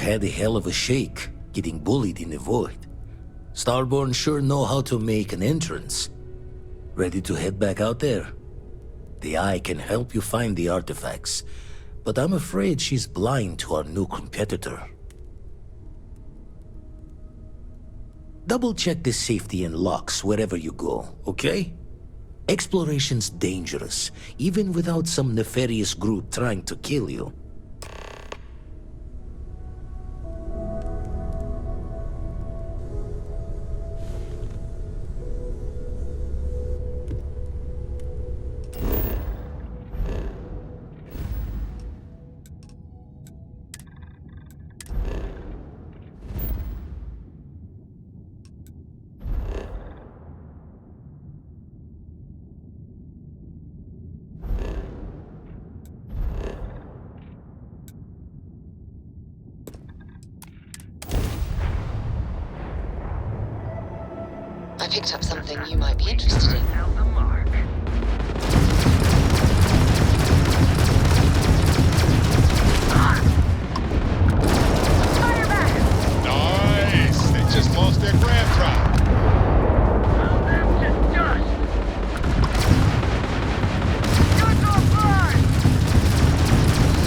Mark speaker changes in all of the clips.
Speaker 1: had a hell of a shake, getting bullied in the void. Starborn sure know how to make an entrance. Ready to head back out there? The Eye can help you find the artifacts, but I'm afraid she's blind to our new competitor. Double-check the safety and locks wherever you go, okay? Exploration's dangerous, even without some nefarious group trying to kill you.
Speaker 2: I picked up something you might be interested in.
Speaker 3: Nice! They just lost their grab tribe.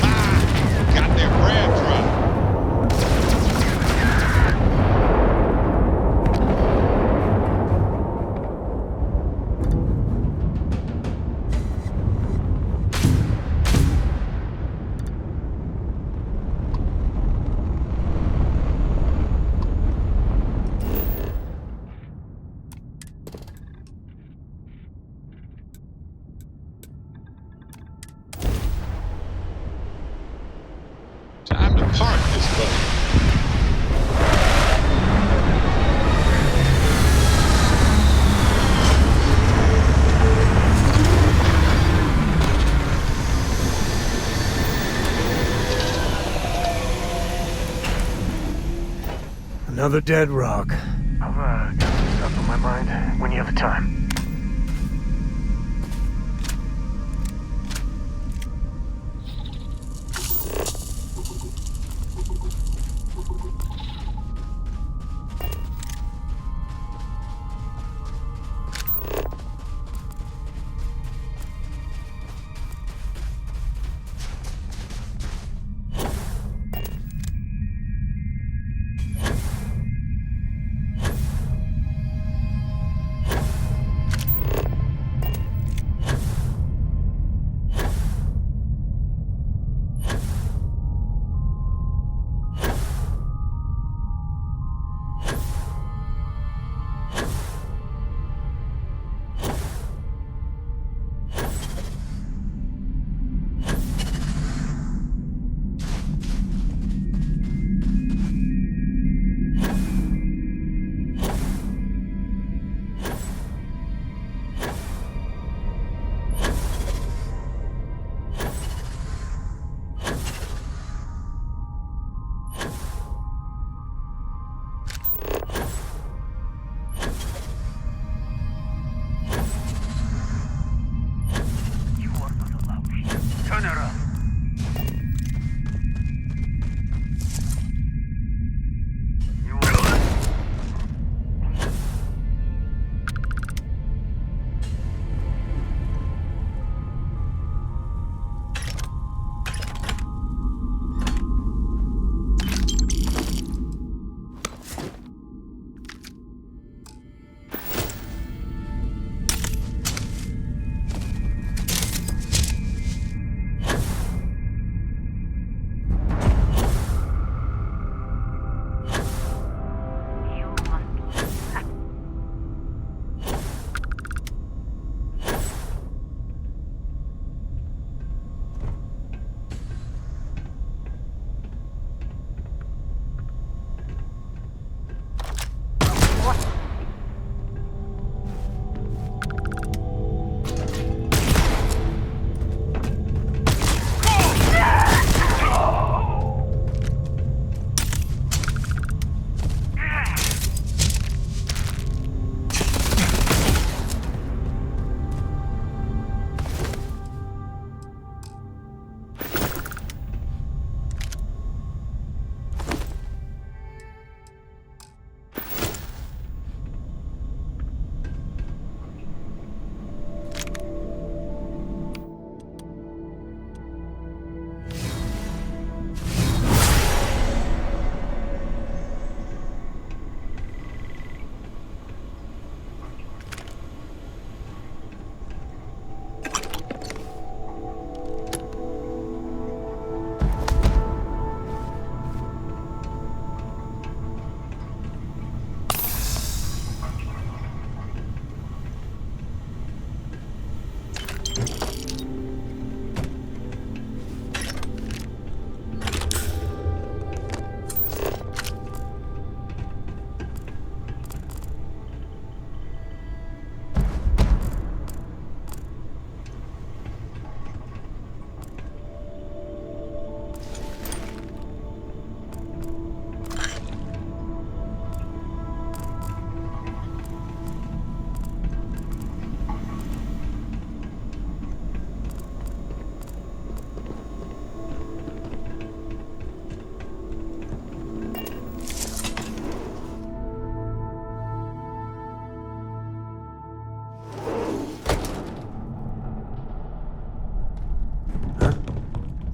Speaker 3: Ah! Got their grab tribe. Time to park this boat.
Speaker 4: Another dead rock. I've got some stuff on my mind when you have the time.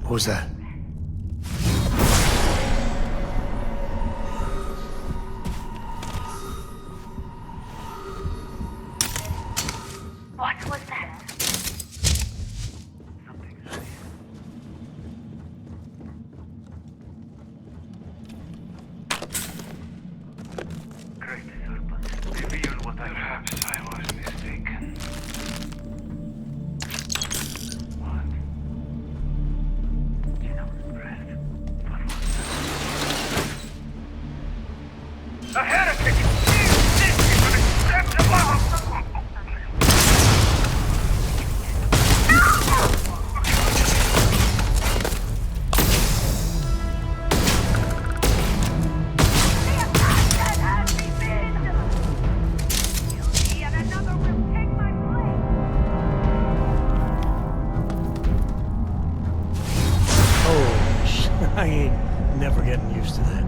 Speaker 4: What was that?
Speaker 5: What was that?
Speaker 6: Great Serpent, reveal what I perhaps I was mistaken. What? Breath. What was that? A heretic! This is unacceptable!
Speaker 4: Oh, I ain't never getting used to that.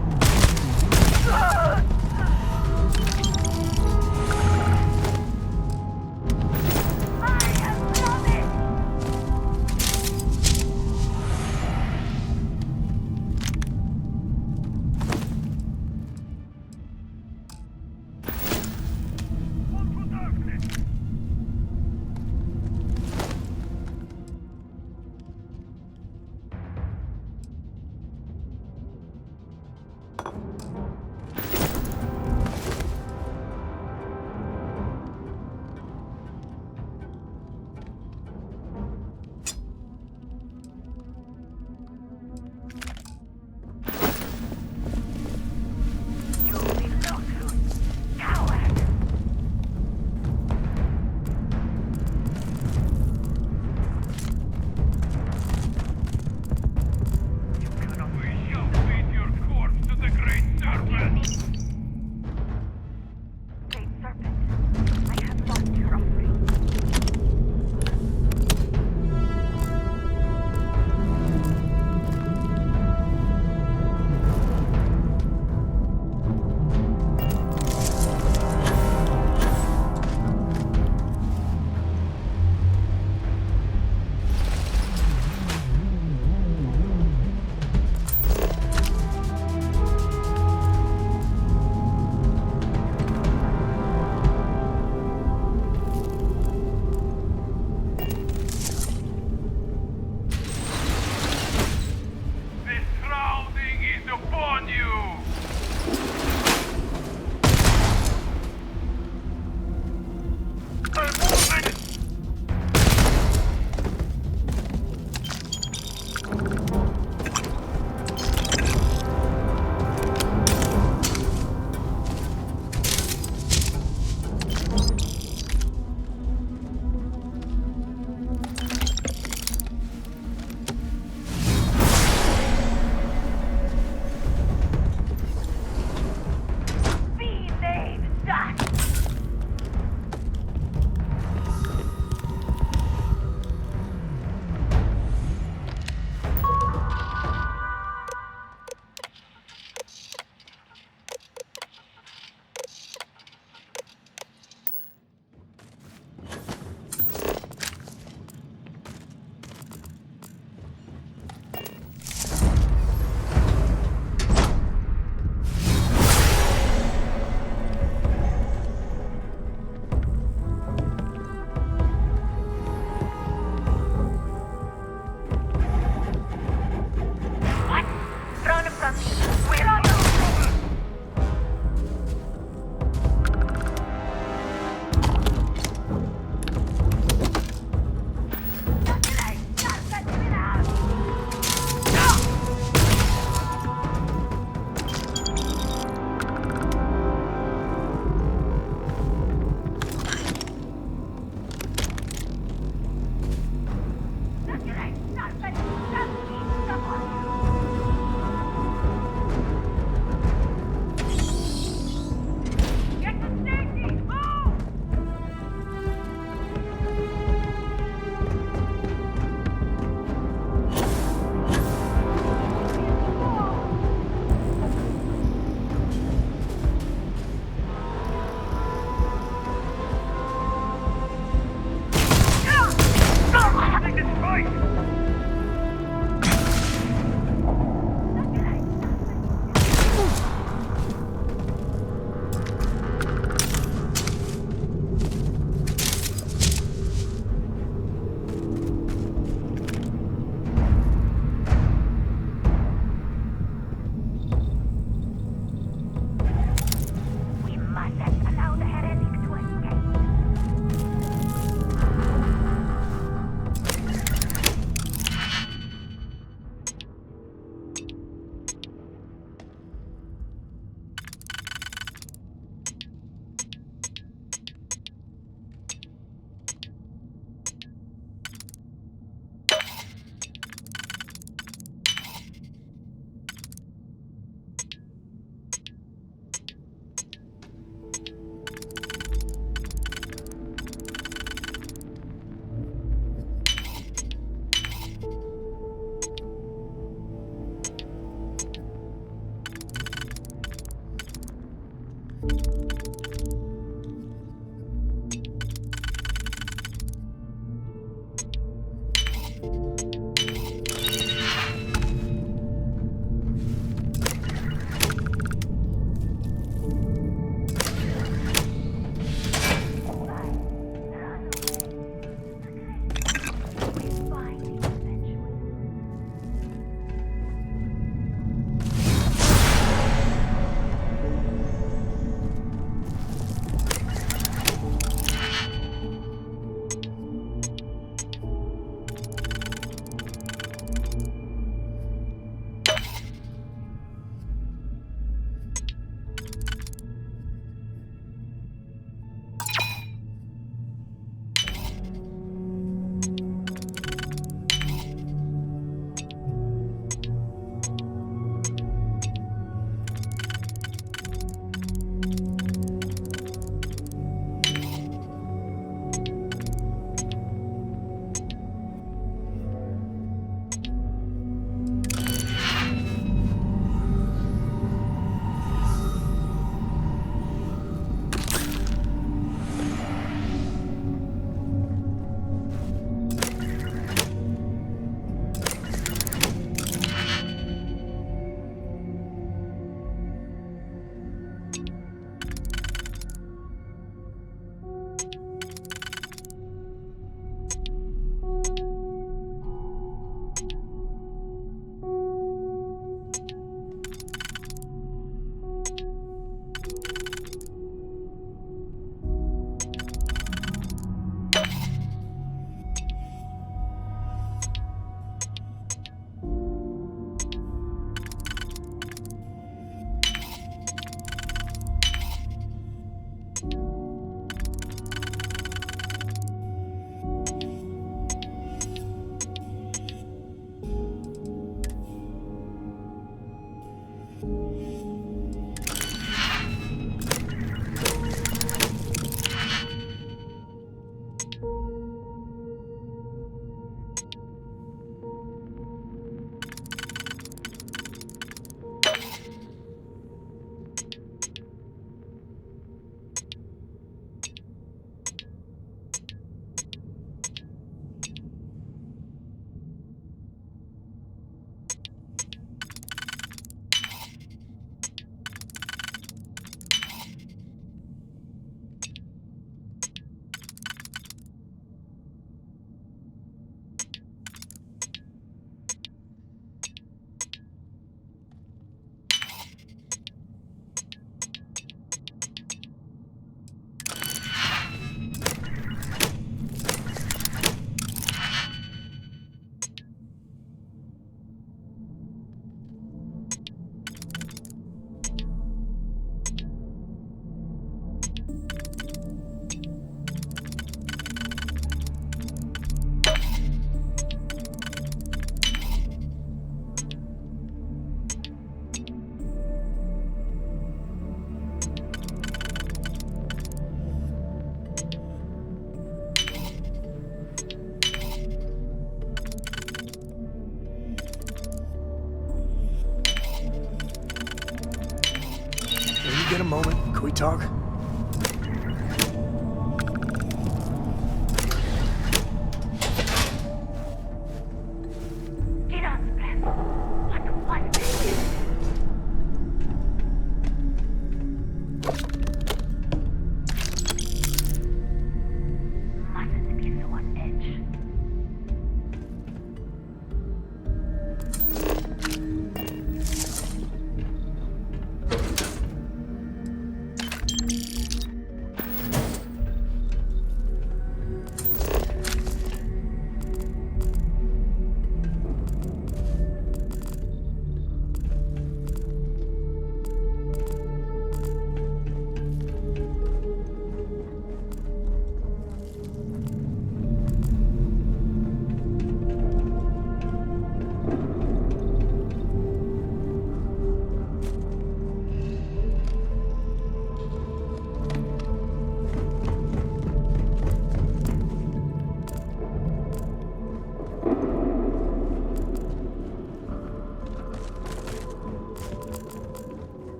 Speaker 4: Get a moment? Can we talk?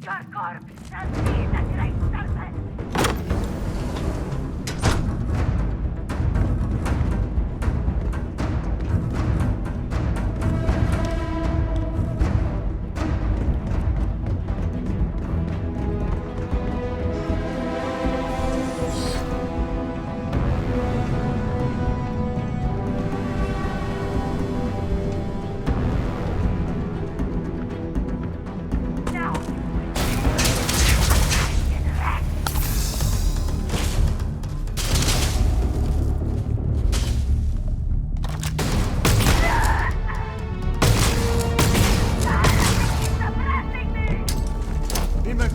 Speaker 5: Your corpse shall see the great serpent!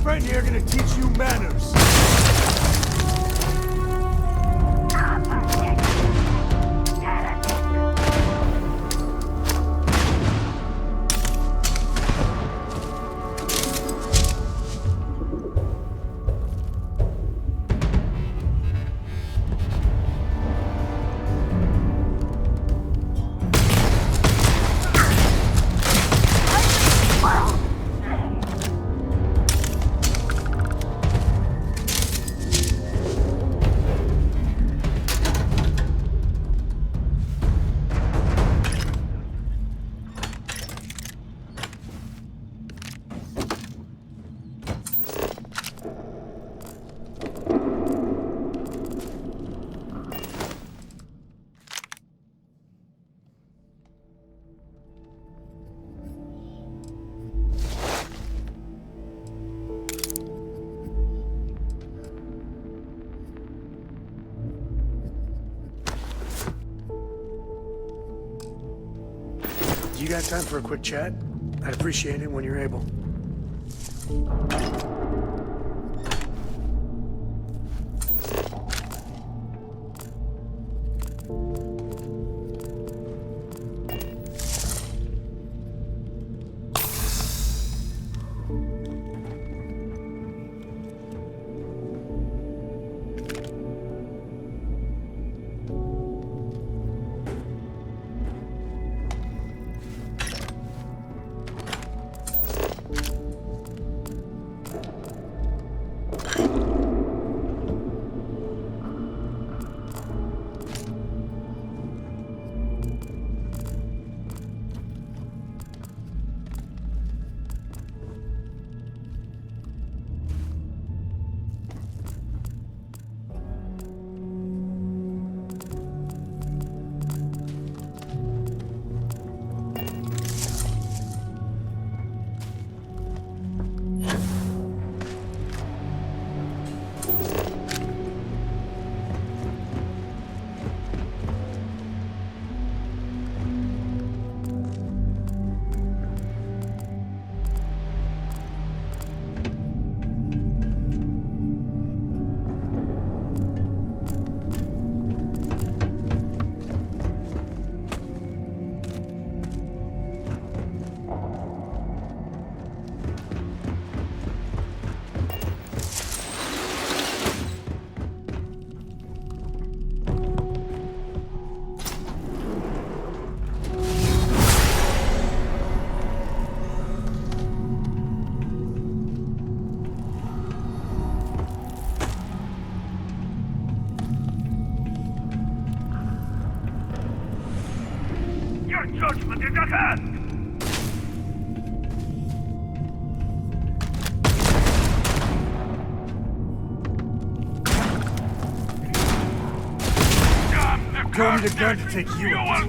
Speaker 4: friend here gonna teach you manners. got time for a quick chat? I'd appreciate it when you're able.
Speaker 6: Your judgment is at hand!
Speaker 4: Don't need a gun to take you out.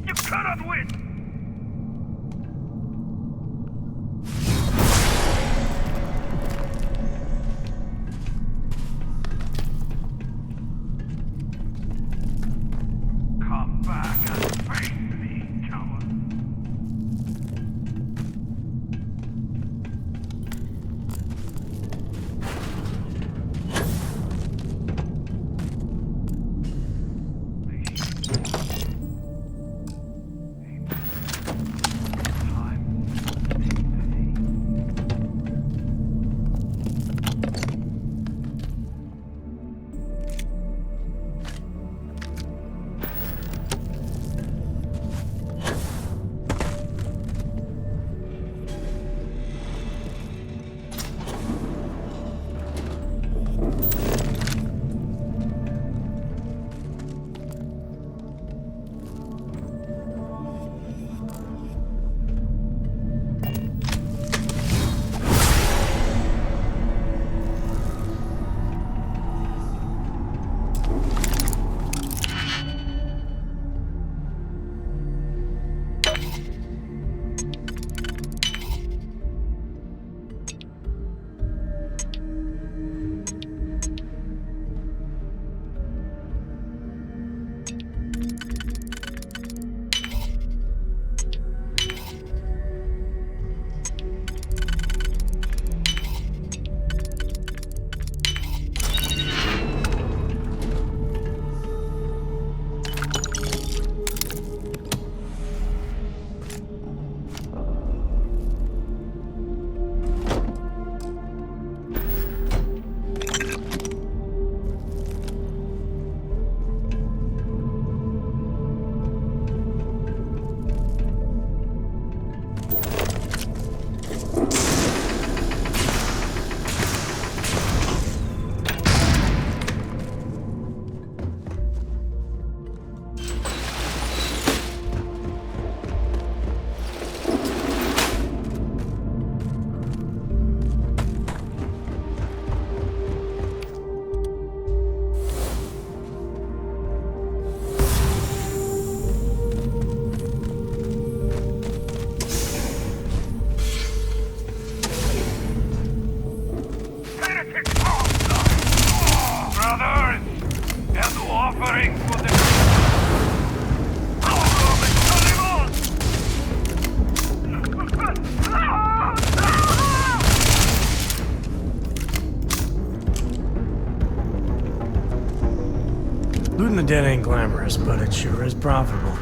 Speaker 6: You cannot win! Come back and face me, coward.
Speaker 4: the dead ain't glamorous, but it sure is profitable.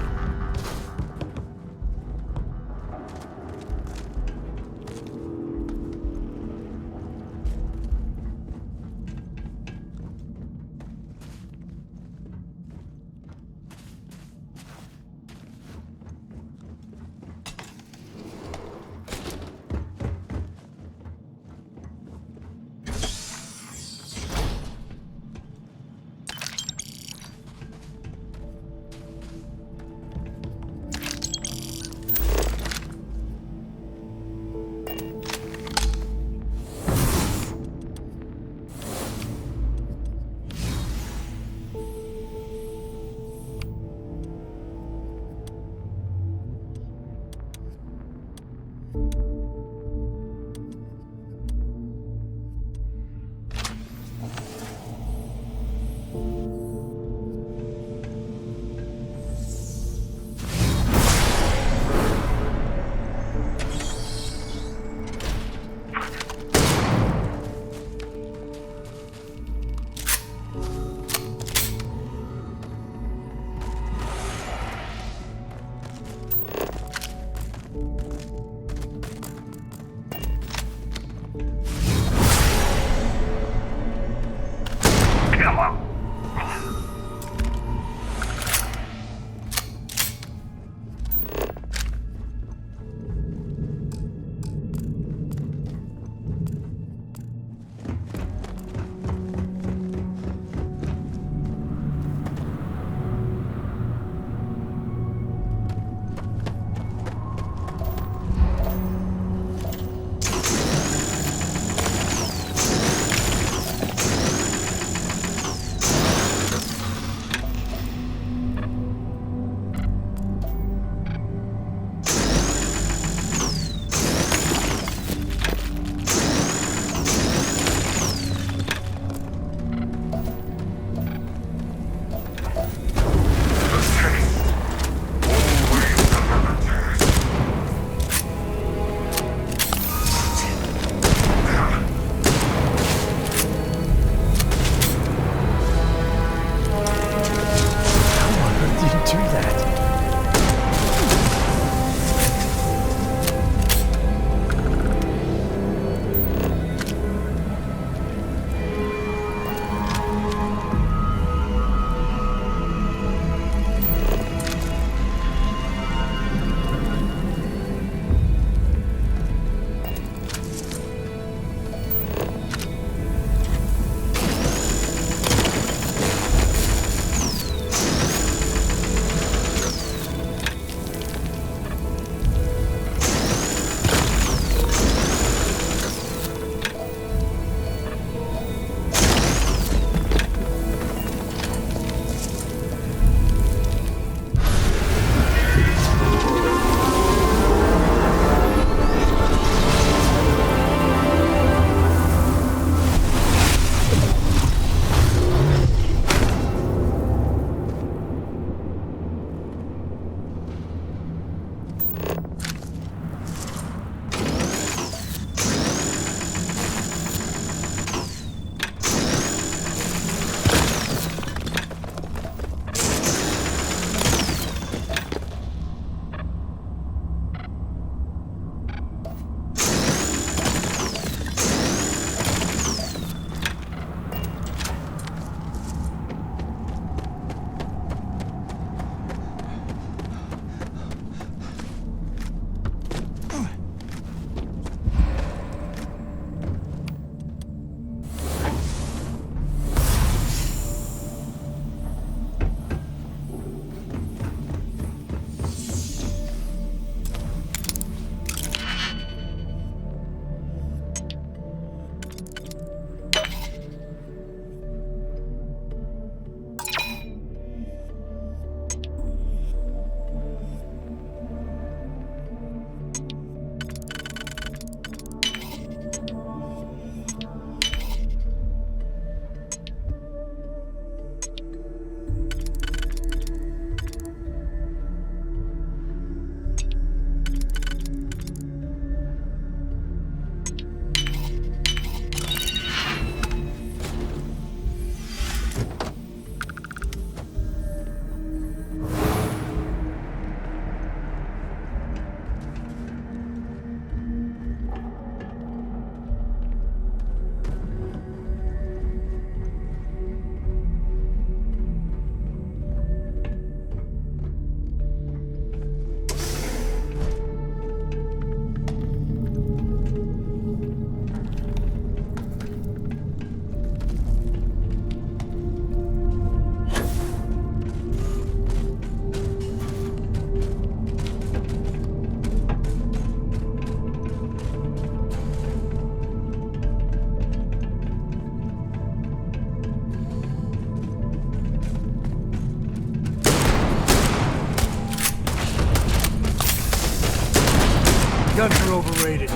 Speaker 4: Guns are overrated.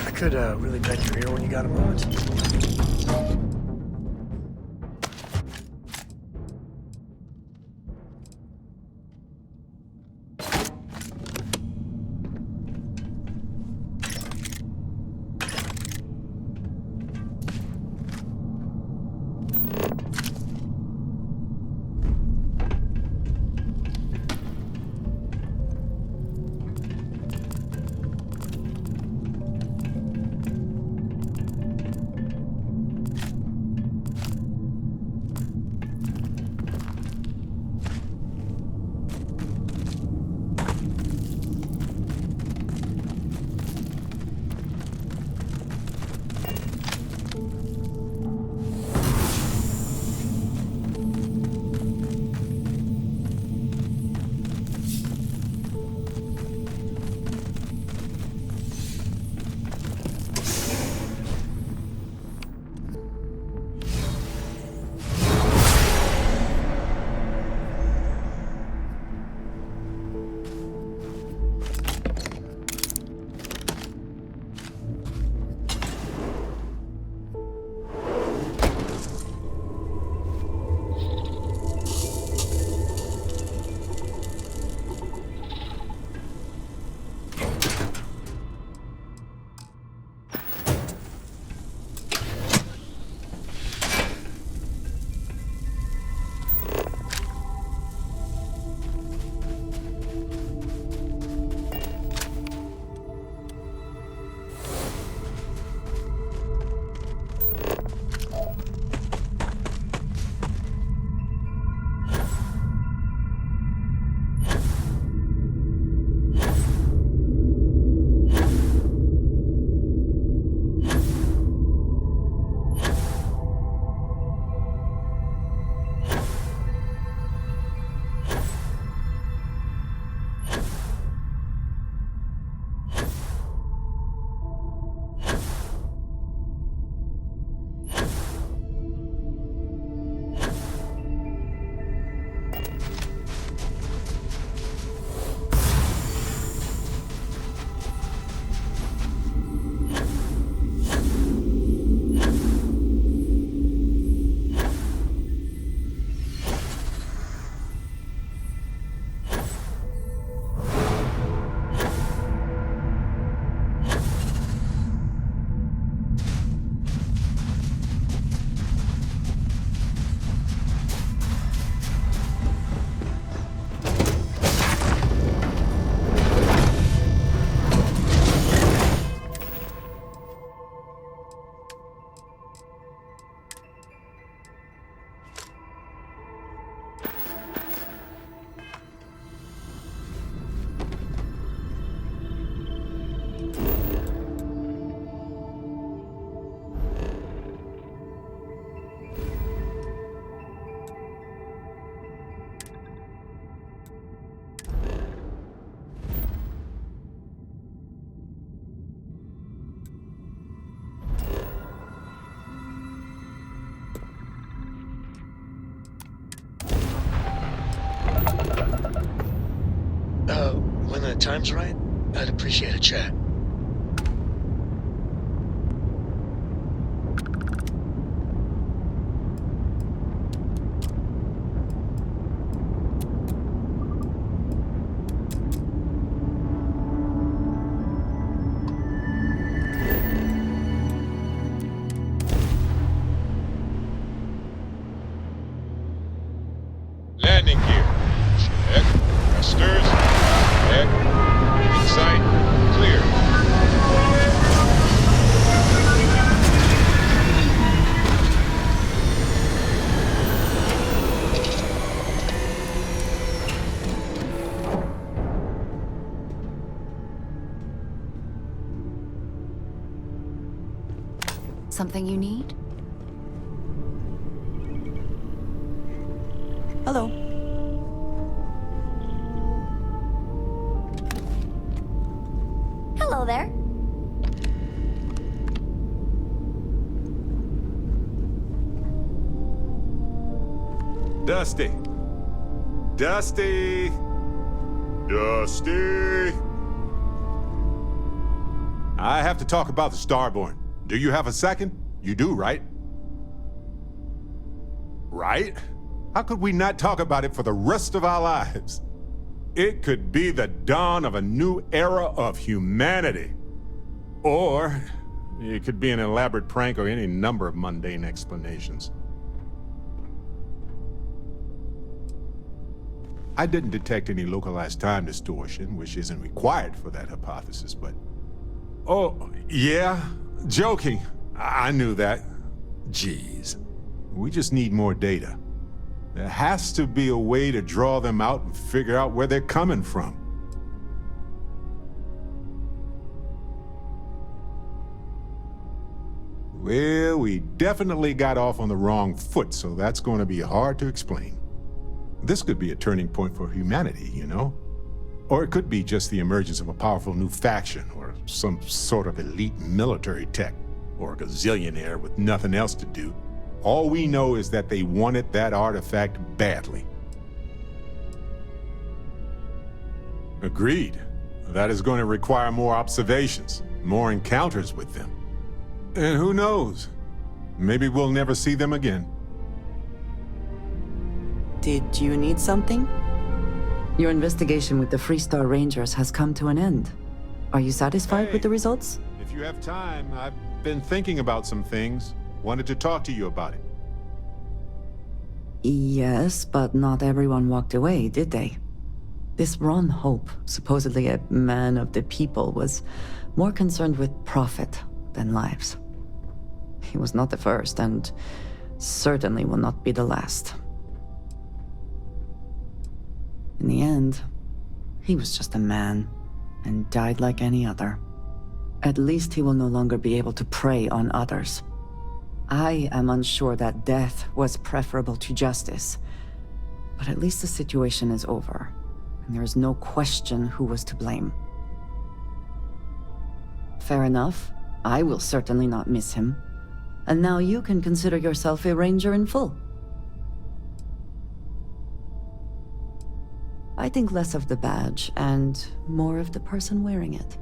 Speaker 4: I could really bend your ear when you got a moment. When the time's right, I'd appreciate a chat.
Speaker 3: Landing gear. Check. Thrusters. Check. Insight. Clear.
Speaker 7: Something you need? Hello.
Speaker 5: Hello there.
Speaker 8: Dusty. Dusty. Dusty. I have to talk about the Starborn. Do you have a second? You do, right? Right? How could we not talk about it for the rest of our lives? It could be the dawn of a new era of humanity. Or it could be an elaborate prank or any number of mundane explanations. I didn't detect any localized time distortion, which isn't required for that hypothesis, but... Oh, yeah? Joking. I knew that. Jeez. We just need more data. There has to be a way to draw them out and figure out where they're coming from. Well, we definitely got off on the wrong foot, so that's going to be hard to explain. This could be a turning point for humanity, you know? Or it could be just the emergence of a powerful new faction, or some sort of elite military tech, or a gazillionaire with nothing else to do. All we know is that they wanted that artifact badly. Agreed. That is going to require more observations, more encounters with them. And who knows? Maybe we'll never see them again.
Speaker 9: Did you need something? Your investigation with the Freestar Rangers has come to an end. Are you satisfied with the results?
Speaker 8: If you have time, I've been thinking about some things. Wanted to talk to you about it.
Speaker 9: Yes, but not everyone walked away, did they? This Ron Hope, supposedly a man of the people, was more concerned with profit than lives. He was not the first, and certainly will not be the last. In the end, he was just a man, and died like any other. At least he will no longer be able to prey on others. I am unsure that death was preferable to justice, but at least the situation is over, and there is no question who was to blame. Fair enough. I will certainly not miss him. And now you can consider yourself a ranger in full. I think less of the badge and more of the person wearing it.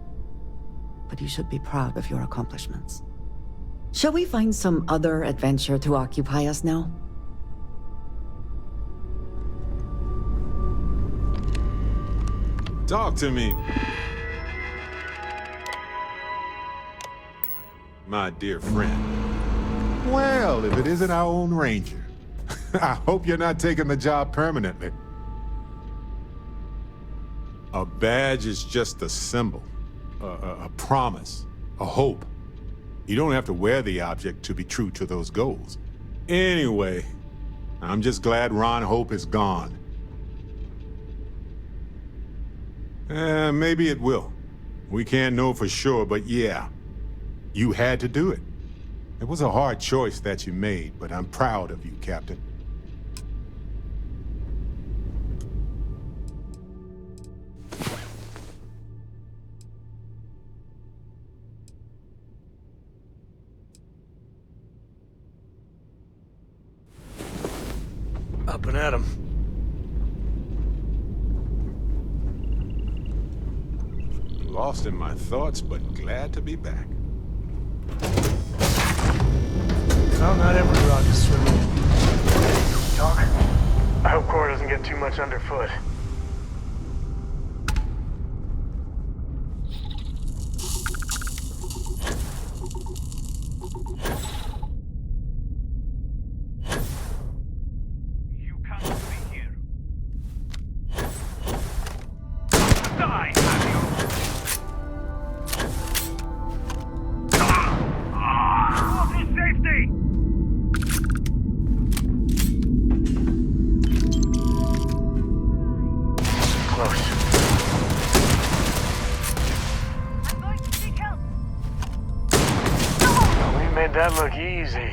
Speaker 9: But you should be proud of your accomplishments. Shall we find some other adventure to occupy us now?
Speaker 8: Talk to me. My dear friend. Well, if it isn't our own ranger. I hope you're not taking the job permanently. A badge is just a symbol, a promise, a hope. You don't have to wear the object to be true to those goals. Anyway, I'm just glad Ron Hope is gone. Maybe it will. We can't know for sure, but yeah, you had to do it. It was a hard choice that you made, but I'm proud of you, Captain.
Speaker 4: Up and at 'em.
Speaker 8: Lost in my thoughts, but glad to be back.
Speaker 4: Well, not every rock is swimming. Can we talk? I hope Cora doesn't get too much underfoot.
Speaker 6: You can't be here. Die, have you? Go to safety!
Speaker 4: Close.
Speaker 5: I'm going to seek help.
Speaker 4: Well, we made that look easy.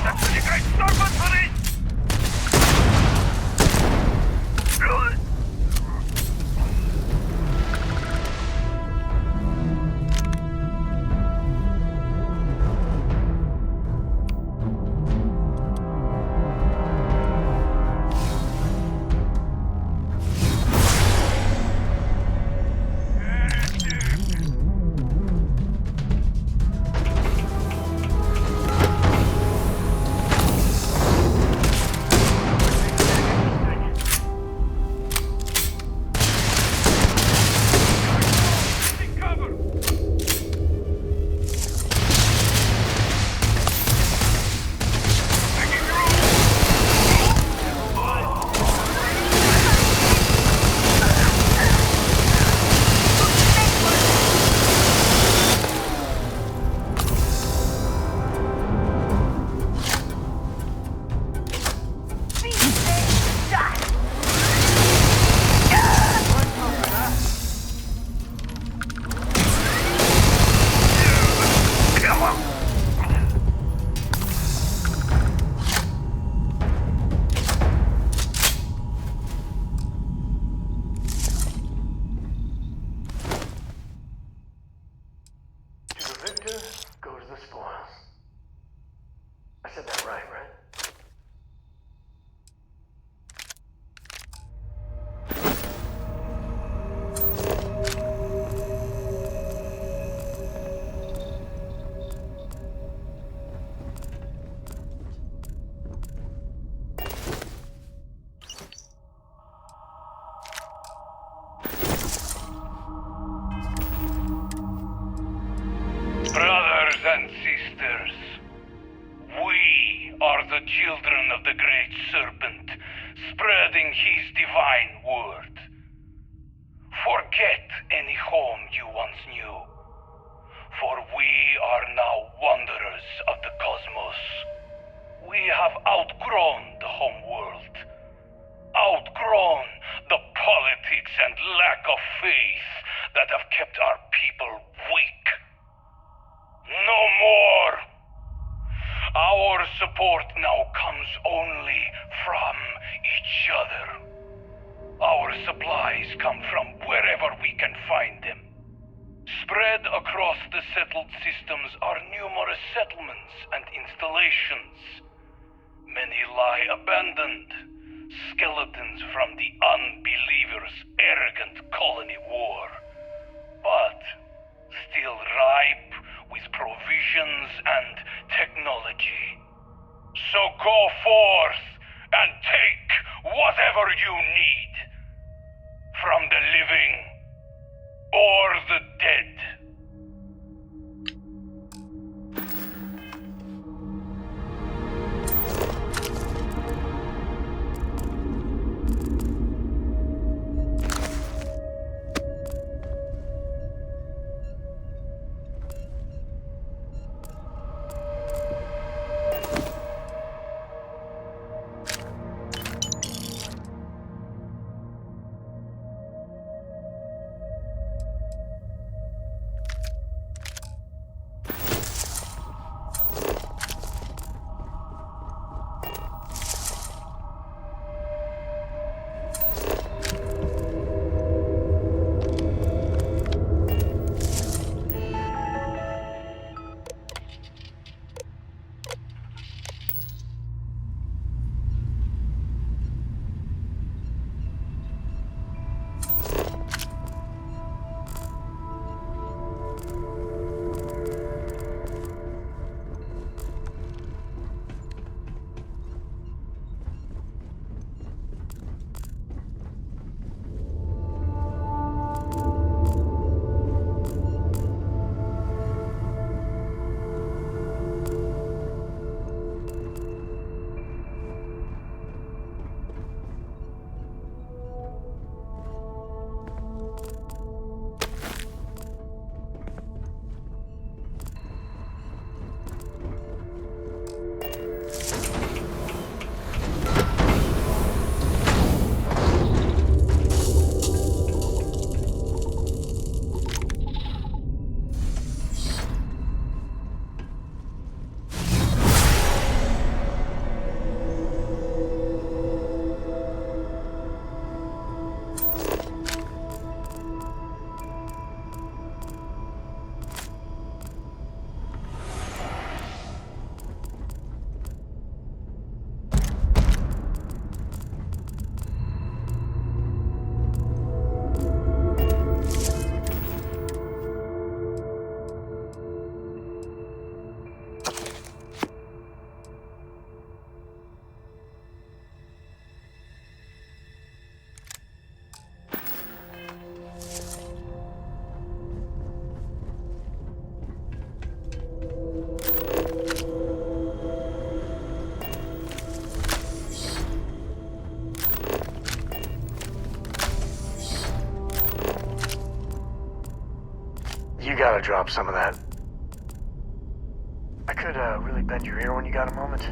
Speaker 6: That's pretty great. children of the great Serpent, spreading his divine word. Forget any home you once knew, for we are now wanderers of the cosmos. We have outgrown the home world, outgrown the politics and lack of faith that have kept our people weak. No more! Our support now comes only from each other. Our supplies come from wherever we can find them. Spread across the settled systems are numerous settlements and installations. Many lie abandoned, skeletons from the unbelievers' arrogant colony war, but still ripe with provisions and technology. So go forth and take whatever you need, from the living or the dead.
Speaker 4: You gotta drop some of that. I could really bend your ear when you got a moment.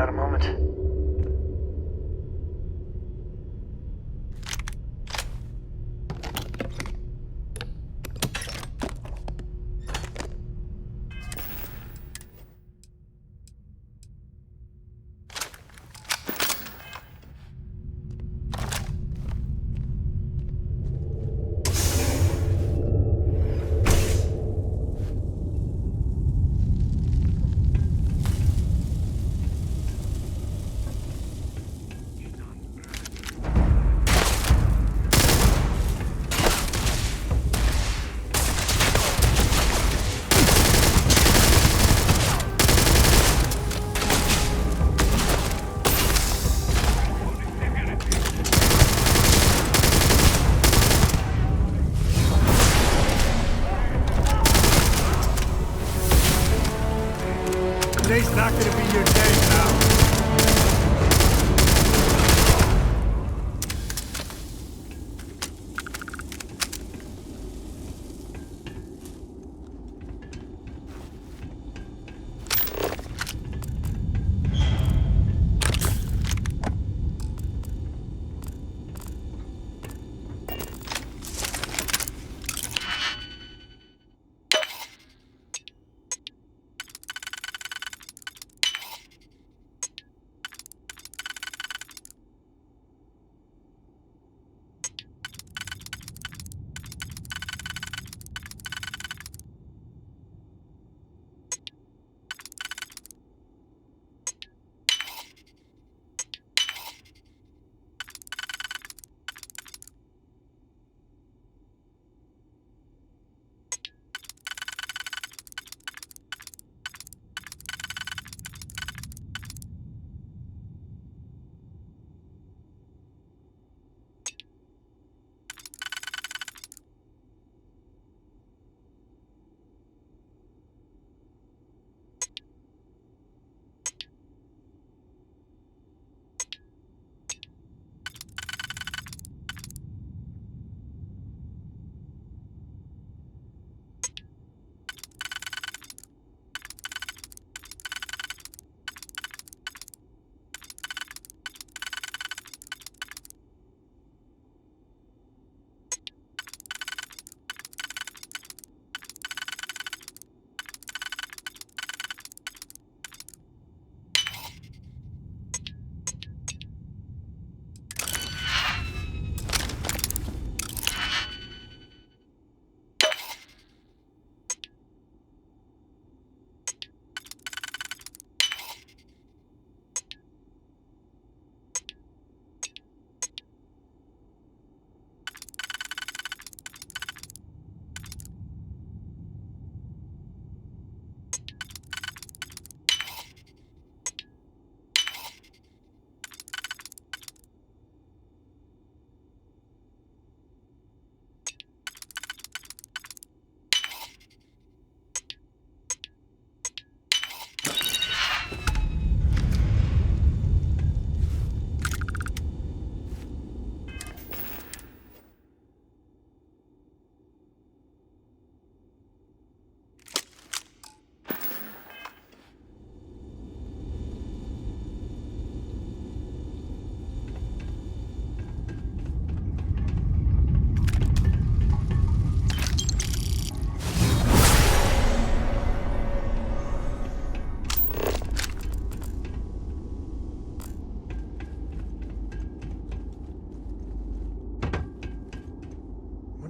Speaker 4: got a moment? Today's not gonna be your day now.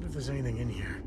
Speaker 4: If there's anything in here.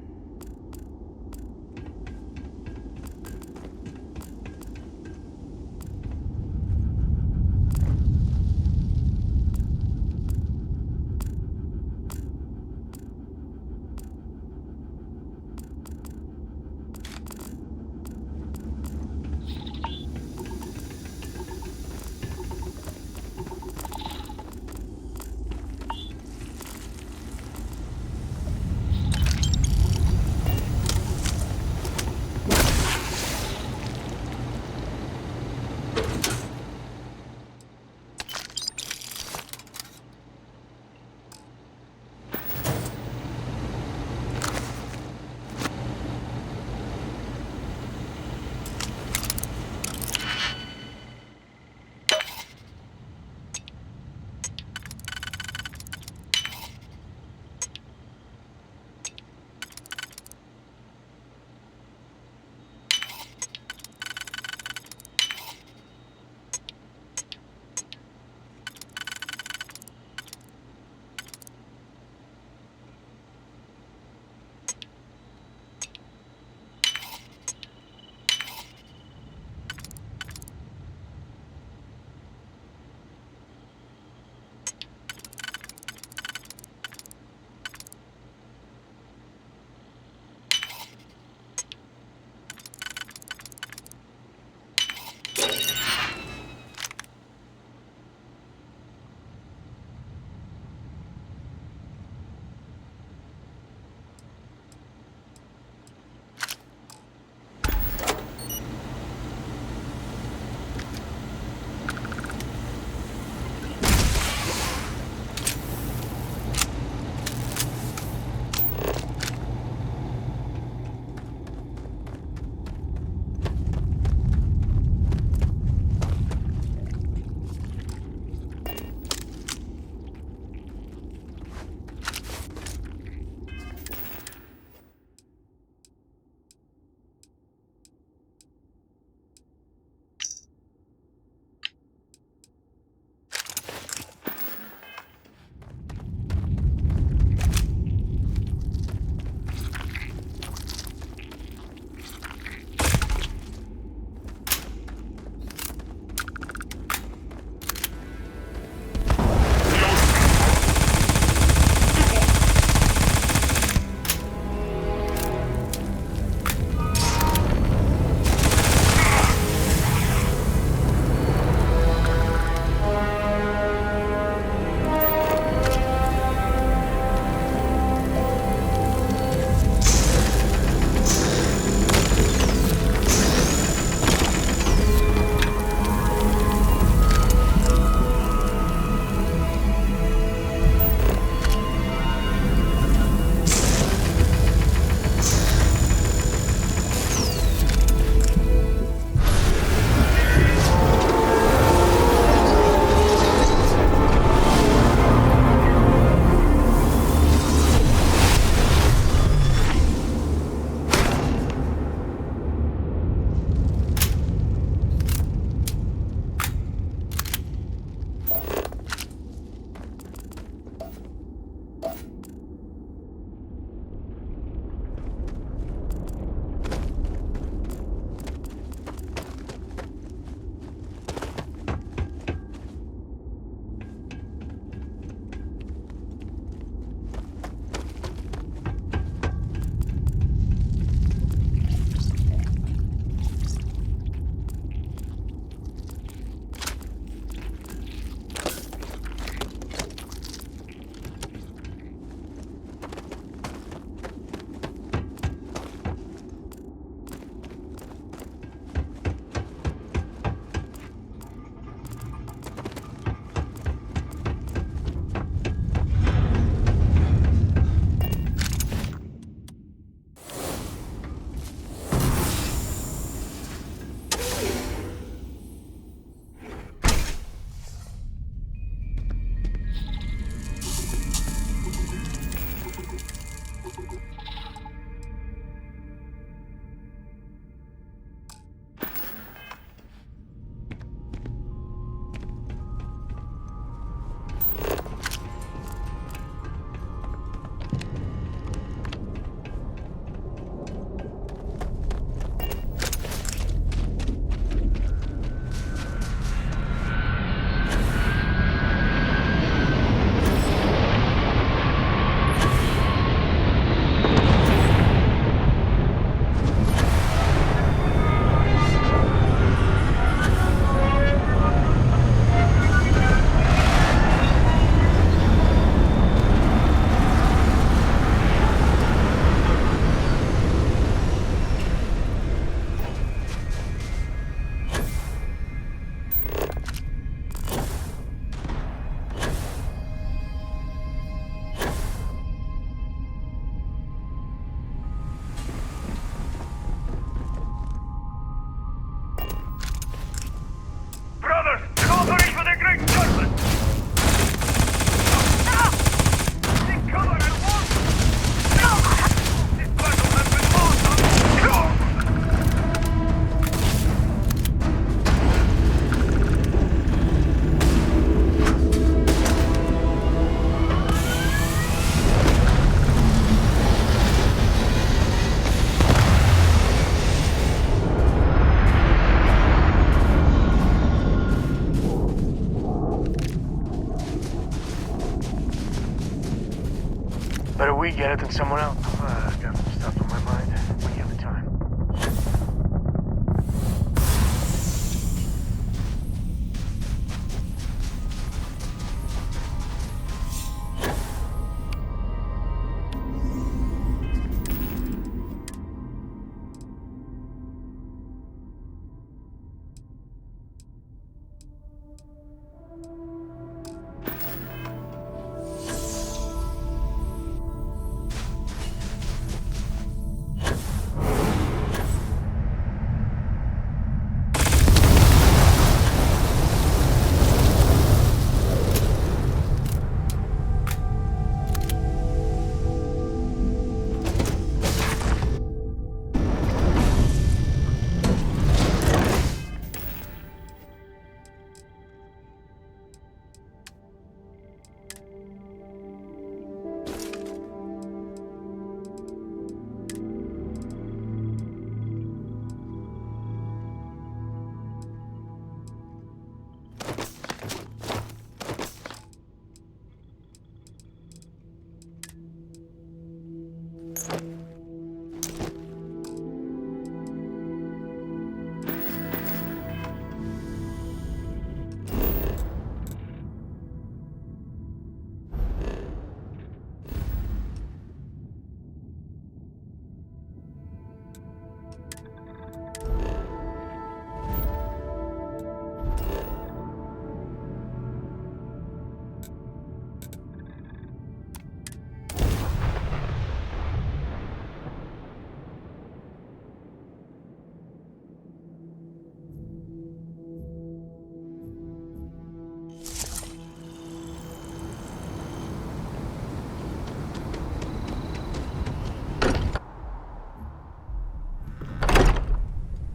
Speaker 4: Better we get it than someone else. I've got some stuff on my mind when you have the time.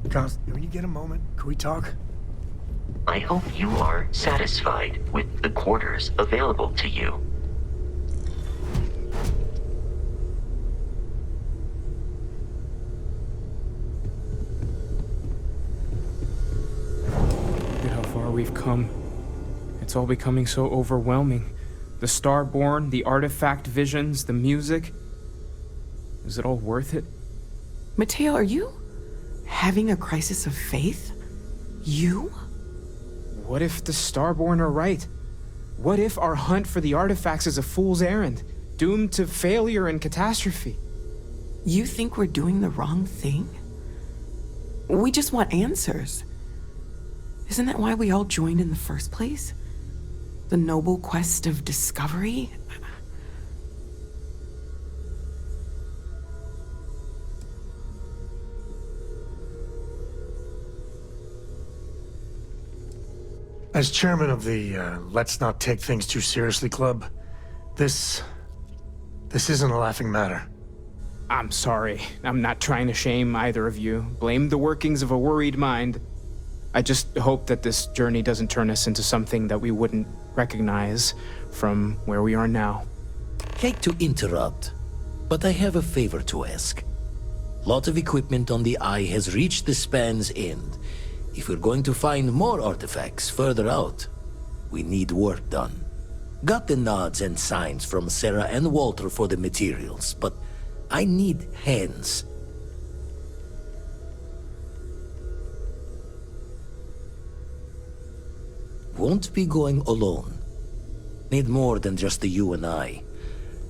Speaker 4: Const, when you get a moment, can we talk?
Speaker 10: I hope you are satisfied with the quarters available to you.
Speaker 11: Look at how far we've come. It's all becoming so overwhelming. The starborn, the artifact visions, the music. Is it all worth it?
Speaker 12: Mateo, are you having a crisis of faith? You?
Speaker 11: What if the starborn are right? What if our hunt for the artifacts is a fool's errand, doomed to failure and catastrophe?
Speaker 12: You think we're doing the wrong thing? We just want answers. Isn't that why we all joined in the first place? The noble quest of discovery?
Speaker 4: As chairman of the Let's Not Take Things Too Seriously Club, this isn't a laughing matter.
Speaker 11: I'm sorry. I'm not trying to shame either of you. Blame the workings of a worried mind. I just hope that this journey doesn't turn us into something that we wouldn't recognize from where we are now.
Speaker 1: Hate to interrupt, but I have a favor to ask. Lot of equipment on the Eye has reached the span's end. If we're going to find more artifacts further out, we need work done. Got the nods and signs from Sarah and Walter for the materials, but I need hands. Won't be going alone. Need more than just the you and I.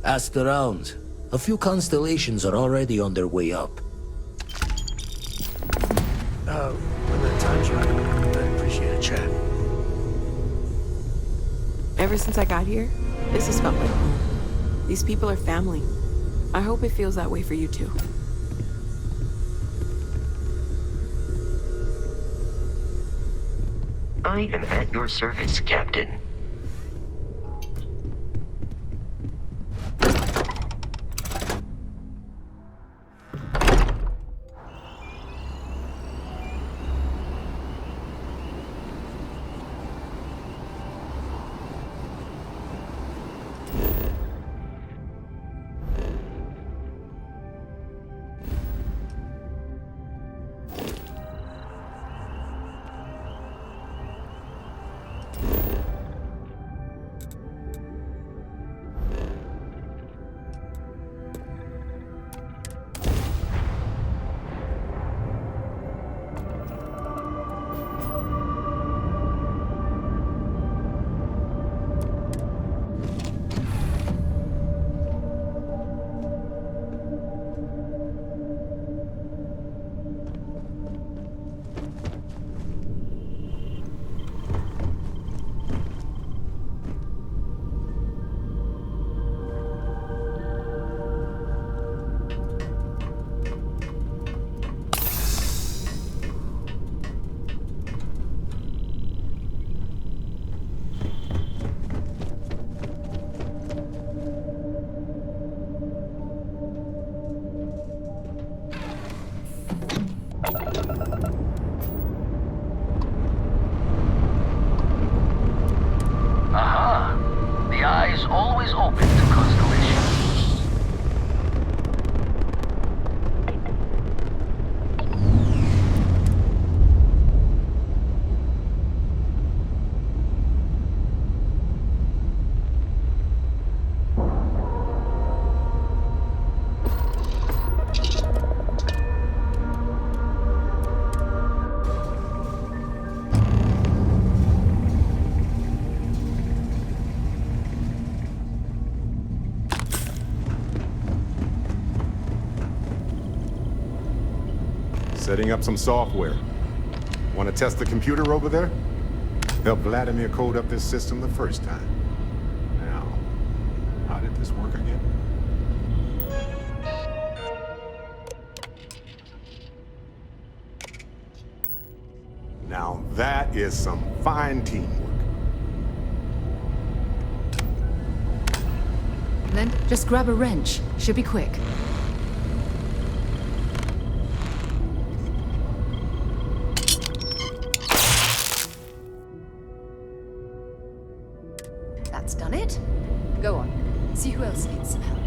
Speaker 1: Asked around. A few constellations are already on their way up.
Speaker 4: When the time's right, I'd appreciate a chat.
Speaker 12: Ever since I got here, this has felt like home. These people are family. I hope it feels that way for you too.
Speaker 10: I am at your service, Captain.
Speaker 8: Setting up some software. Want to test the computer over there? Helped Vladimir code up this system the first time. Now, how did this work again? Now that is some fine teamwork.
Speaker 7: Then just grab a wrench. Should be quick. That's done it. Go on. See who else needs some help.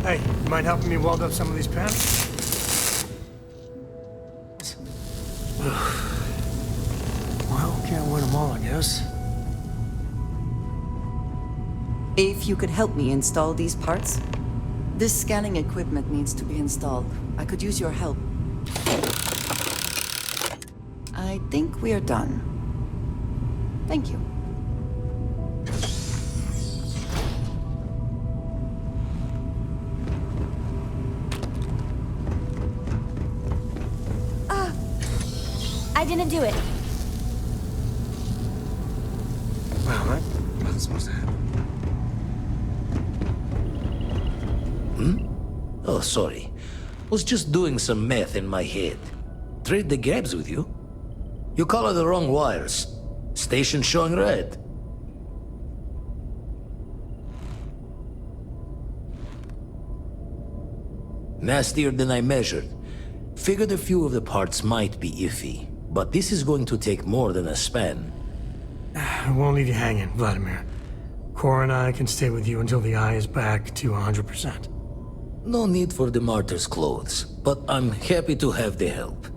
Speaker 4: Hey, you mind helping me weld up some of these panels? Well, can't win them all, I guess.
Speaker 9: If you could help me install these parts? This scanning equipment needs to be installed. I could use your help. I think we are done. Thank you.
Speaker 5: I didn't do it.
Speaker 4: Wow, that wasn't supposed to happen.
Speaker 1: Oh, sorry. Was just doing some math in my head. Trade the grabs with you? You color the wrong wires. Station showing red. Nastier than I measured. Figured a few of the parts might be iffy, but this is going to take more than a span.
Speaker 4: I won't leave you hanging, Vladimir. Cora and I can stay with you until the eye is back to 100%.
Speaker 1: No need for the martyr's clothes, but I'm happy to have the help.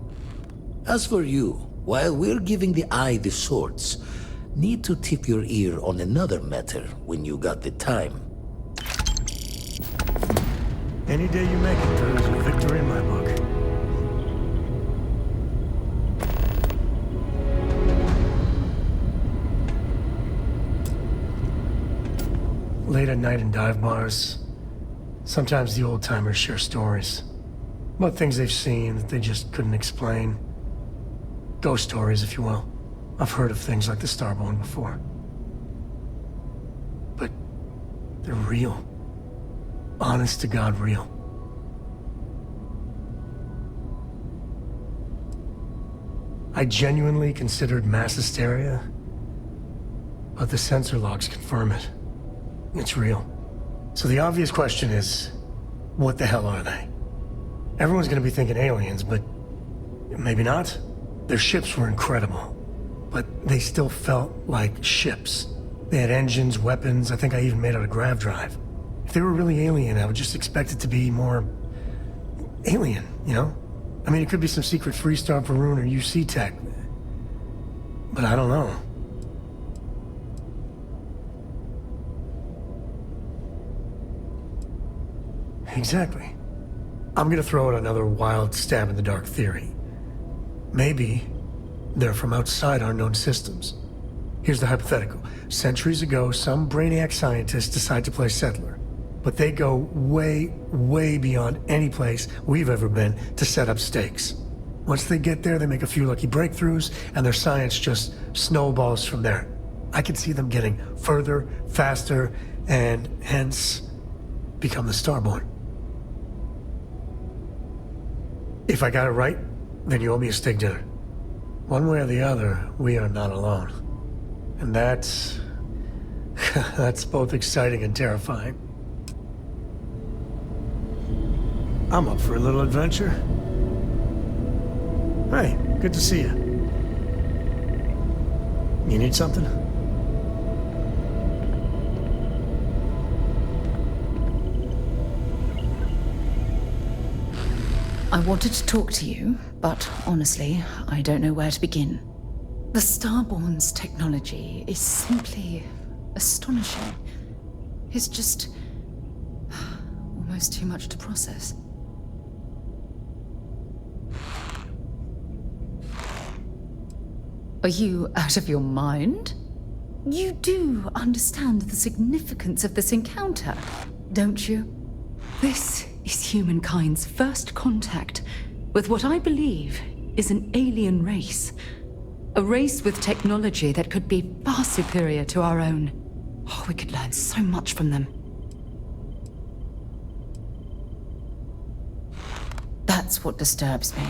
Speaker 1: As for you, while we're giving the eye the swords, need to tip your ear on another matter when you got the time.
Speaker 4: Any day you make it, there's a victory in my book. Late at night in dive bars, sometimes the old-timers share stories about things they've seen that they just couldn't explain. Ghost stories, if you will. I've heard of things like the Starborn before. But they're real. Honest to God, real. I genuinely considered mass hysteria, but the sensor logs confirm it. It's real. So the obvious question is, what the hell are they? Everyone's gonna be thinking aliens, but maybe not. Their ships were incredible, but they still felt like ships. They had engines, weapons, I think I even made out a grav drive. If they were really alien, I would just expect it to be more alien, you know? I mean, it could be some secret Freestar Varun or UC tech, but I don't know. Exactly. I'm gonna throw out another wild stab in the dark theory. Maybe they're from outside our known systems. Here's the hypothetical. Centuries ago, some brainiac scientists decide to play settler. But they go way, way beyond any place we've ever been to set up stakes. Once they get there, they make a few lucky breakthroughs, and their science just snowballs from there. I could see them getting further, faster, and hence become the Starborn. If I got it right, then you owe me a steak dinner. One way or the other, we are not alone. And that's... that's both exciting and terrifying. I'm up for a little adventure. Hey, good to see you. You need something?
Speaker 7: I wanted to talk to you, but honestly, I don't know where to begin. The Starborn's technology is simply astonishing. It's just almost too much to process. Are you out of your mind? You do understand the significance of this encounter. don't you? This is humankind's first contact with what I believe is an alien race. A race with technology that could be far superior to our own. Oh, we could learn so much from them. That's what disturbs me.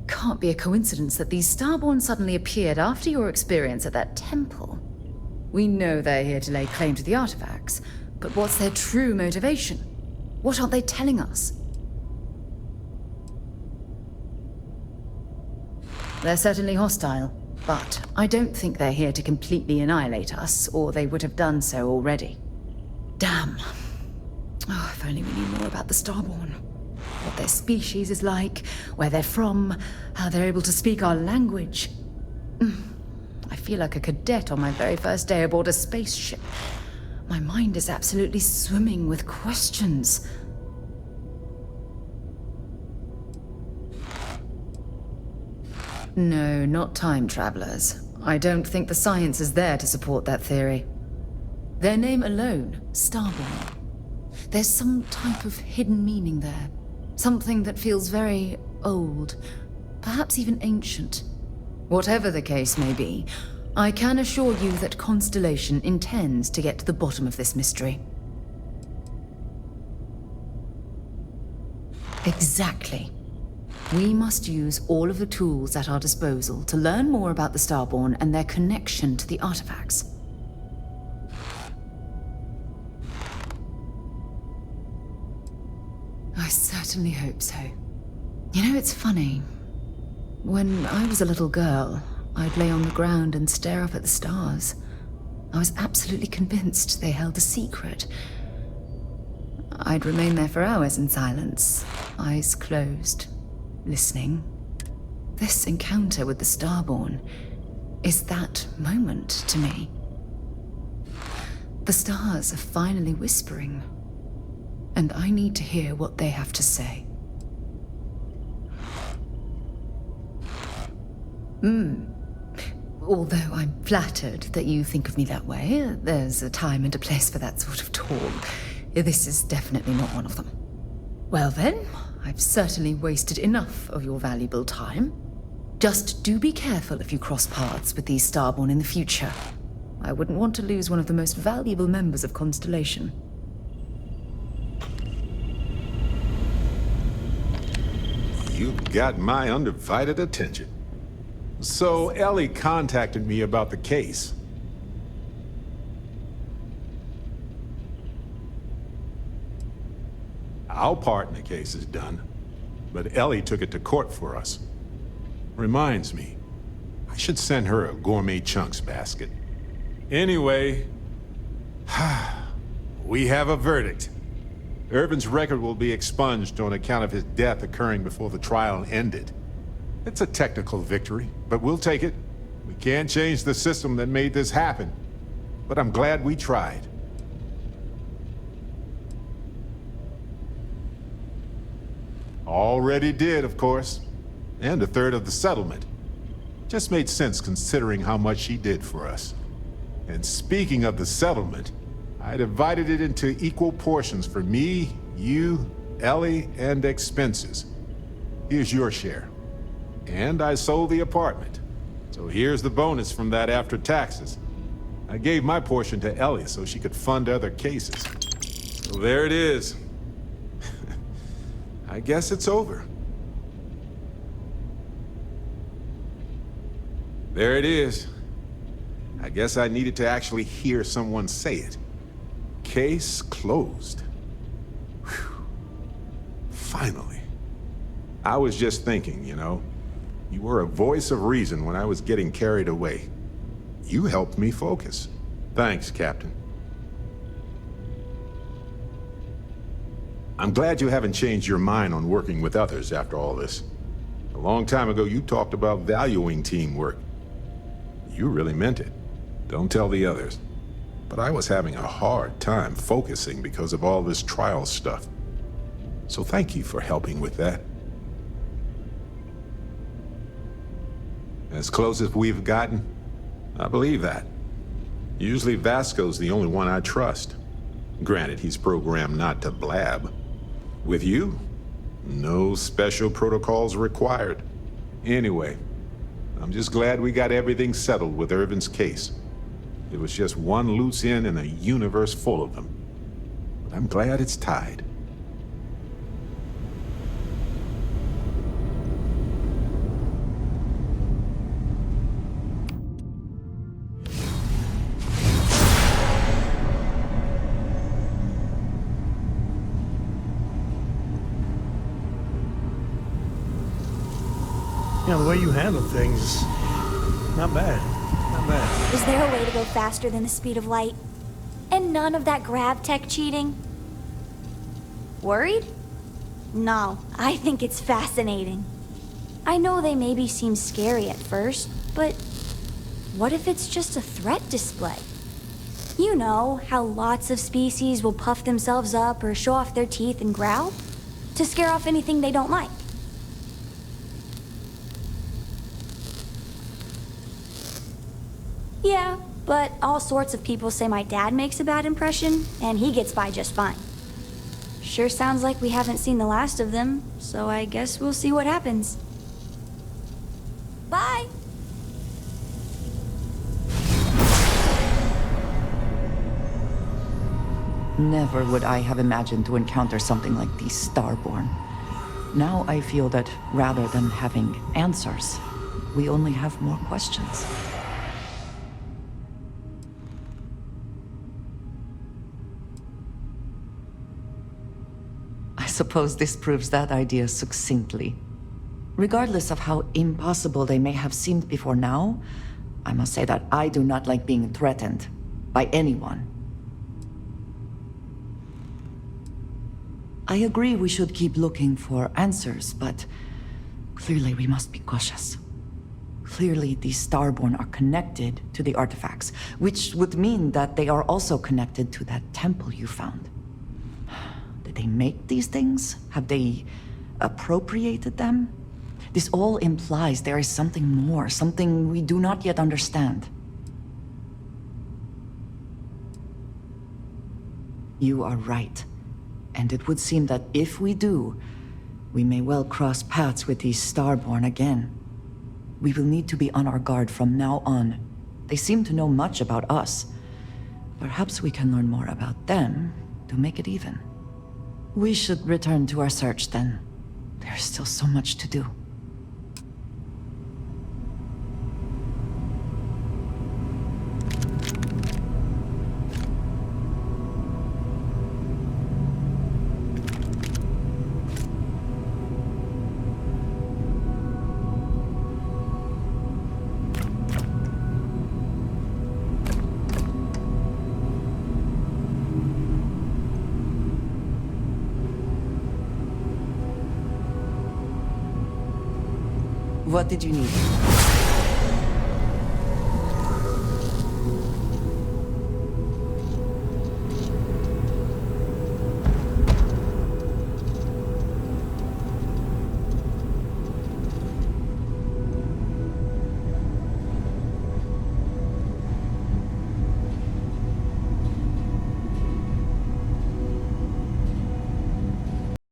Speaker 7: Can't be a coincidence that these starborn suddenly appeared after your experience at that temple. We know they're here to lay claim to the artifacts, but what's their true motivation? What aren't they telling us? They're certainly hostile, but I don't think they're here to completely annihilate us, or they would have done so already. Damn. Oh, if only we knew more about the starborn. What their species is like, where they're from, how they're able to speak our language. I feel like a cadet on my very first day aboard a spaceship. My mind is absolutely swimming with questions. No, not time travelers. I don't think the science is there to support that theory. Their name alone, Starborn. There's some type of hidden meaning there. Something that feels very old, perhaps even ancient. Whatever the case may be, I can assure you that Constellation intends to get to the bottom of this mystery. Exactly. We must use all of the tools at our disposal to learn more about the Starborn and their connection to the artifacts. I certainly hope so. You know, it's funny. When I was a little girl, I'd lay on the ground and stare up at the stars. I was absolutely convinced they held a secret. I'd remain there for hours in silence, eyes closed, listening. This encounter with the Starborn is that moment to me. The stars are finally whispering, and I need to hear what they have to say. Although I'm flattered that you think of me that way, there's a time and a place for that sort of talk. This is definitely not one of them. Well then, I've certainly wasted enough of your valuable time. Just do be careful if you cross paths with these Starborn in the future. I wouldn't want to lose one of the most valuable members of Constellation.
Speaker 8: You've got my undivided attention. So Ellie contacted me about the case. Our part in the case is done, but Ellie took it to court for us. Reminds me, I should send her a gourmet chunks basket. Anyway, we have a verdict. Irvin's record will be expunged on account of his death occurring before the trial ended. It's a technical victory, but we'll take it. We can't change the system that made this happen, but I'm glad we tried. Already did, of course, and a third of the settlement. Just made sense considering how much she did for us. And speaking of the settlement, I divided it into equal portions for me, you, Ellie, and expenses. Here's your share. And I sold the apartment. So here's the bonus from that after taxes. I gave my portion to Ellie so she could fund other cases. So there it is. I guess it's over. There it is. I guess I needed to actually hear someone say it. Case closed. Whew. Finally. I was just thinking, you know. You were a voice of reason when I was getting carried away. You helped me focus. Thanks, Captain. I'm glad you haven't changed your mind on working with others after all this. A long time ago, you talked about valuing teamwork. You really meant it. Don't tell the others. But I was having a hard time focusing because of all this trial stuff. So thank you for helping with that. As close as we've gotten? I believe that. Usually Vasco's the only one I trust. Granted, he's programmed not to blab. With you, no special protocols required. Anyway, I'm just glad we got everything settled with Irvin's case. It was just one loose end in a universe full of them. But I'm glad it's tied.
Speaker 4: Yeah, the way you handle things, not bad. Not bad.
Speaker 5: Is there a way to go faster than the speed of light? And none of that grav tech cheating? Worried? No, I think it's fascinating. I know they maybe seem scary at first, but what if it's just a threat display? You know how lots of species will puff themselves up or show off their teeth and growl to scare off anything they don't like. Yeah, but all sorts of people say my dad makes a bad impression, and he gets by just fine. Sure sounds like we haven't seen the last of them, so I guess we'll see what happens. Bye!
Speaker 9: Never would I have imagined to encounter something like these starborn. Now I feel that rather than having answers, we only have more questions. I suppose this proves that idea succinctly. Regardless of how impossible they may have seemed before now, I must say that I do not like being threatened by anyone. I agree we should keep looking for answers, but clearly we must be cautious. Clearly these starborn are connected to the artifacts, which would mean that they are also connected to that temple you found. Did they make these things? Have they appropriated them? This all implies there is something more, something we do not yet understand. You are right. And it would seem that if we do, we may well cross paths with these starborn again. We will need to be on our guard from now on. They seem to know much about us. Perhaps we can learn more about them to make it even. We should return to our search then. There's still so much to do. What did you need?